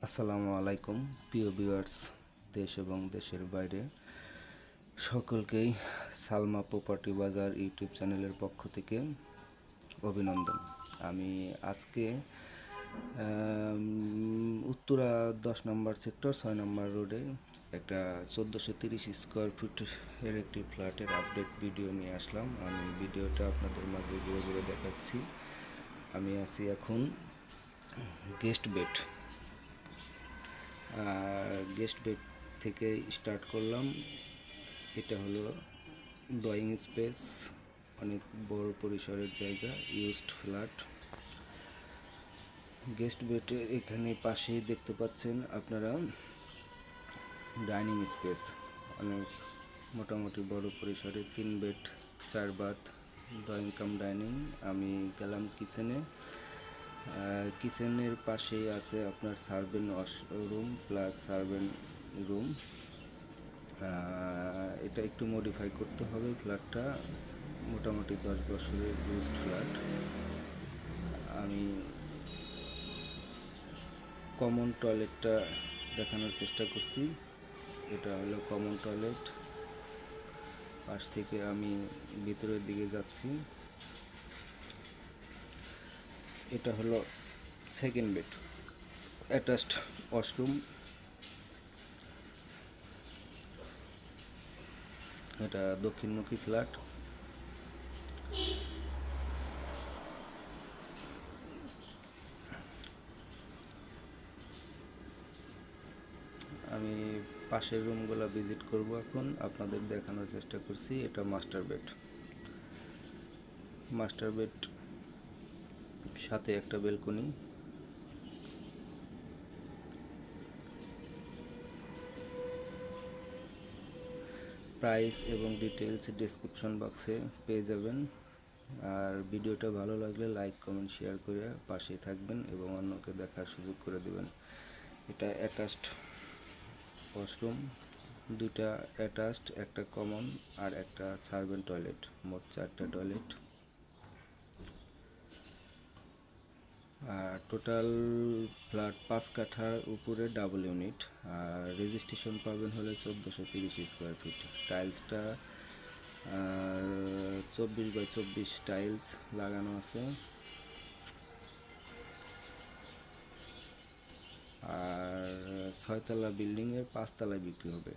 আসসালামু আলাইকুম প্রিয় ভিউয়ার্স, দেশ এবং দেশের বাইরে সকলকেই সালমা প্রপার্টি বাজার ইউটিউব চ্যানেলের পক্ষ থেকে অভিনন্দন। আমি আজকে উত্তরা 10 নম্বর সেক্টর 6 নম্বর রোডে একটা 1430 স্কোয়ার ফিটের একটি ফ্ল্যাটের আপডেট ভিডিও নিয়ে আসলাম। আমি ভিডিওটা আপনাদের মাঝে ঘুরে ঘুরে দেখাচ্ছি। আমি আছি এখন গেস্ট বেড থেকে স্টার্ট করলাম। এটা হলো ড্রয়িং স্পেস, অনেক বড় পরিসরের জায়গা, ইউজড ফ্ল্যাট। গেস্ট বেডের এখানে পাশেই দেখতে পাচ্ছেন আপনারা ডাইনিং স্পেস, অনেক মোটামুটি বড় পরিসরে 3 bed 4 bath drawing cum dining. আমি গেলাম কিচেনে। কিচেনের পাশেই আছে আপনার servant room plus servant room. এটা একটু মডিফাই করতে হবে। ফ্ল্যাটটা মোটামুটি 10 বছরের ইউজড ফ্ল্যাট। আমি কমন টয়লেটটা দেখানোর চেষ্টা করছি। এটা হলো কমন টয়লেট। পাশ থেকে আমি ভিতরের দিকে যাচ্ছি। এটা হলো সেকেন্ড বেড, অ্যাটাচড ওয়াশরুম। এটা দক্ষিণমুখী ফ্ল্যাট। আমি পাশের রুমগুলো ভিজিট করব এখন, আপনাদের দেখানোর চেষ্টা করছি। এটা মাস্টার বেড সাথে একটা বেলকনি। প্রাইস এবং ডিটেলস ডেসক্রিপশন বক্সে পেয়ে যাবেন। আর ভিডিওটা ভালো লাগলে লাইক কমেন্ট শেয়ার করে পাশে থাকবেন এবং অন্যকে দেখার সুযোগ করে দেবেন। এটা অ্যাটাচড ওয়াশরুম, 2টা অ্যাটাচড, একটা কমন আর একটা সার্ভেন্ট টয়লেট, মোট 4টা টয়লেট। আর টোটাল ফ্ল্যাট 5 কাঠার উপরে ডাবল ইউনিট। আর রেজিস্ট্রেশন পাবেন হলে 1430 স্কোয়ার ফিট। টাইলসটা 24x24 টাইলস লাগানো আছে। আর 6 তলা বিল্ডিংয়ের 5 তলায় বিক্রি হবে।